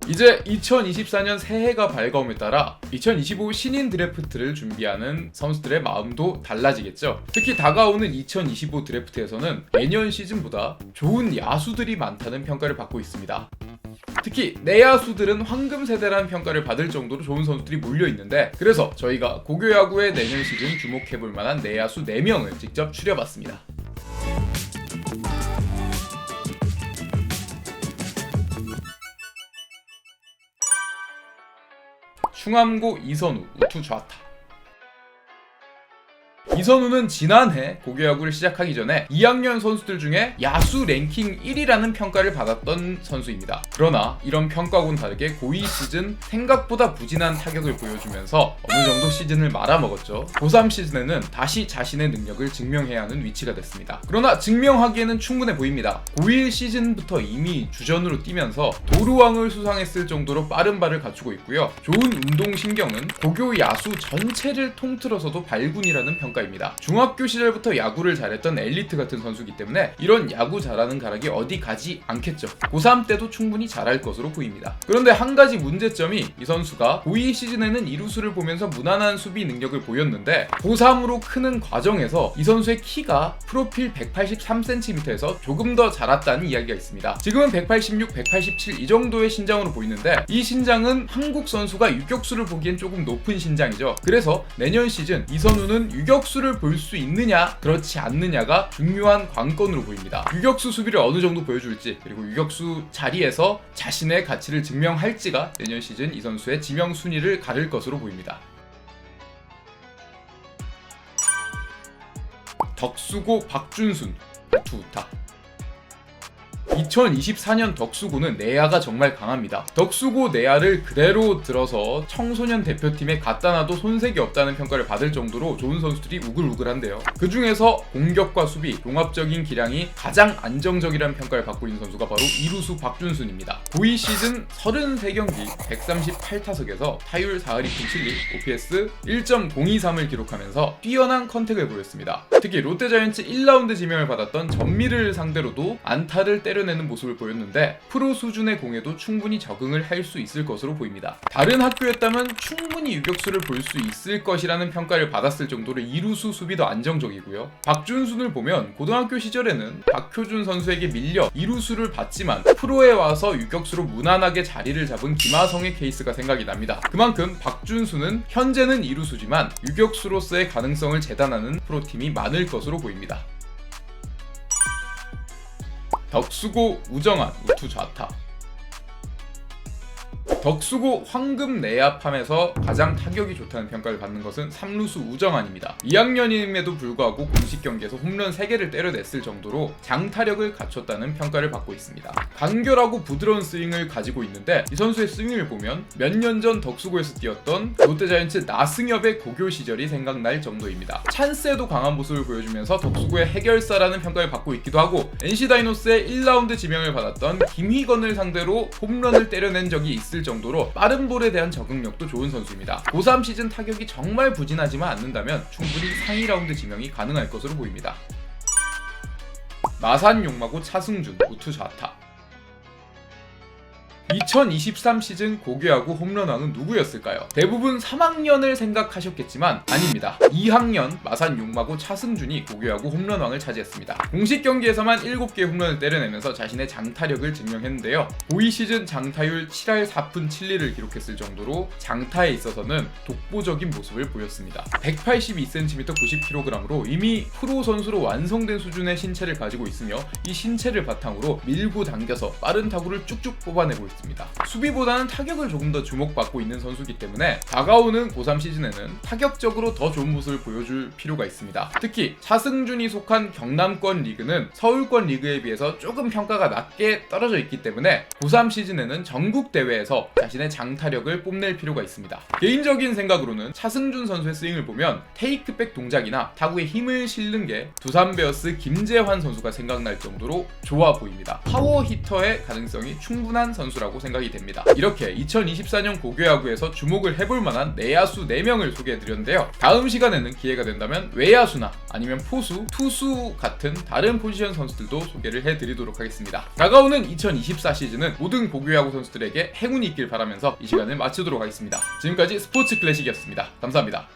이제 2024년 새해가 밝아옴에 따라 2025 신인 드래프트를 준비하는 선수들의 마음도 달라지겠죠. 특히 다가오는 2025 드래프트에서는 매년 시즌보다 좋은 야수들이 많다는 평가를 받고 있습니다. 특히 내야수들은 황금 세대라는 평가를 받을 정도로 좋은 선수들이 몰려있는데, 그래서 저희가 고교야구의 내년 시즌 주목해볼 만한 내야수 4명을 직접 추려봤습니다. 충암고 이선우, 우투 좌타. 이선우는 지난해 고교야구를 시작하기 전에 2학년 선수들 중에 야수 랭킹 1위라는 평가를 받았던 선수입니다. 그러나 이런 평가와는 다르게 고2 시즌 생각보다 부진한 타격을 보여주면서 어느 정도 시즌을 말아먹었죠. 고3 시즌에는 다시 자신의 능력을 증명해야 하는 위치가 됐습니다. 그러나 증명하기에는 충분해 보입니다. 고1 시즌부터 이미 주전으로 뛰면서 도루왕을 수상했을 정도로 빠른 발을 갖추고 있고요. 좋은 운동신경은 고교 야수 전체를 통틀어서도 발군이라는 평가입니다. 중학교 시절부터 야구를 잘했던 엘리트 같은 선수이기 때문에 이런 야구 잘하는 가락이 어디 가지 않겠죠. 고3 때도 충분히 잘할 것으로 보입니다. 그런데 한 가지 문제점이, 이 선수가 고2 시즌에는 이루수를 보면서 무난한 수비 능력을 보였는데 고3으로 크는 과정에서 이 선수의 키가 프로필 183cm에서 조금 더 자랐다는 이야기가 있습니다. 지금은 186, 187 이 정도의 신장으로 보이는데 이 신장은 한국 선수가 유격수를 보기엔 조금 높은 신장이죠. 그래서 내년 시즌 이선우는 유격수를 볼 수 있느냐 그렇지 않느냐가 중요한 관건으로 보입니다. 유격수 수비를 어느 정도 보여줄지, 그리고 유격수 자리에서 자신의 가치를 증명할지가 내년 시즌 이 선수의 지명 순위를 가를 것으로 보입니다. 덕수고 박준순, 우투 우타. 2024년 덕수고는 내야가 정말 강합니다. 덕수고 내야를 그대로 들어서 청소년 대표팀에 갖다 놔도 손색이 없다는 평가를 받을 정도로 좋은 선수들이 우글우글한데요. 그 중에서 공격과 수비, 종합적인 기량이 가장 안정적이라는 평가를 받고 있는 선수가 바로 이루수 박준순입니다. 고2 시즌 33경기 138타석에서 타율 4할 2푼 7리, OPS 1.023을 기록하면서 뛰어난 컨택을 보였습니다. 특히 롯데자이언츠 1라운드 지명을 받았던 전미를 상대로도 안타를 때려내는 모습을 보였는데 프로 수준의 공에도 충분히 적응을 할 수 있을 것으로 보입니다. 다른 학교였다면 충분히 유격수를 볼 수 있을 것이라는 평가를 받았을 정도로 이루수 수비도 안정적이고요. 박준순을 보면 고등학교 시절에는 박효준 선수에게 밀려 이루수를 받지만 프로에 와서 유격수로 무난하게 자리를 잡은 김하성의 케이스가 생각이 납니다. 그만큼 박준순은 현재는 이루수지만 유격수로서의 가능성을 재단하는 프로팀이 많을 것으로 보입니다. 덕수고 우정한, 우투 좌타. 덕수고 황금 내야팜에서 가장 타격이 좋다는 평가를 받는 것은 3루수 우정한입니다. 2학년임에도 불구하고 공식 경기에서 홈런 3개를 때려냈을 정도로 장타력을 갖췄다는 평가를 받고 있습니다. 간결하고 부드러운 스윙을 가지고 있는데 이 선수의 스윙을 보면 몇 년 전 덕수고에서 뛰었던 롯데자이언츠 나승엽의 고교 시절이 생각날 정도입니다. 찬스에도 강한 모습을 보여주면서 덕수고의 해결사라는 평가를 받고 있기도 하고, NC다이노스의 1라운드 지명을 받았던 김희건을 상대로 홈런을 때려낸 적이 있을 정도로 빠른 볼에 대한 적응력도 좋은 선수입니다. 고3 시즌 타격이 정말 부진하지만 않는다면 충분히 상위 라운드 지명이 가능할 것으로 보입니다. 마산 용마고 차승준, 우투 좌타. 2023 시즌 고교야구 홈런왕은 누구였을까요? 대부분 3학년을 생각하셨겠지만 아닙니다. 2학년 마산 용마고 차승준이 고교야구 홈런왕을 차지했습니다. 공식 경기에서만 7개의 홈런을 때려내면서 자신의 장타력을 증명했는데요. 고2 시즌 장타율 7할 4푼 7리를 기록했을 정도로 장타에 있어서는 독보적인 모습을 보였습니다. 182cm 90kg으로 이미 프로 선수로 완성된 수준의 신체를 가지고 있으며 이 신체를 바탕으로 밀고 당겨서 빠른 타구를 쭉쭉 뽑아내고 있습니다. 수비보다는 타격을 조금 더 주목받고 있는 선수이기 때문에 다가오는 고3 시즌에는 타격적으로 더 좋은 모습을 보여줄 필요가 있습니다. 특히 차승준이 속한 경남권 리그는 서울권 리그에 비해서 조금 평가가 낮게 떨어져 있기 때문에 고3 시즌에는 전국 대회에서 자신의 장타력을 뽐낼 필요가 있습니다. 개인적인 생각으로는 차승준 선수의 스윙을 보면 테이크백 동작이나 타구에 힘을 실는 게 두산 베어스 김재환 선수가 생각날 정도로 좋아 보입니다. 파워 히터의 가능성이 충분한 선수라고 거라고 생각이 됩니다. 이렇게 2024년 고교야구에서 주목을 해볼 만한 내야수 4명을 소개해드렸는데요. 다음 시간에는 기회가 된다면 외야수나 아니면 포수, 투수 같은 다른 포지션 선수들도 소개를 해드리도록 하겠습니다. 다가오는 2024 시즌은 모든 고교야구 선수들에게 행운이 있길 바라면서 이 시간을 마치도록 하겠습니다. 지금까지 스포츠 클래식이었습니다. 감사합니다.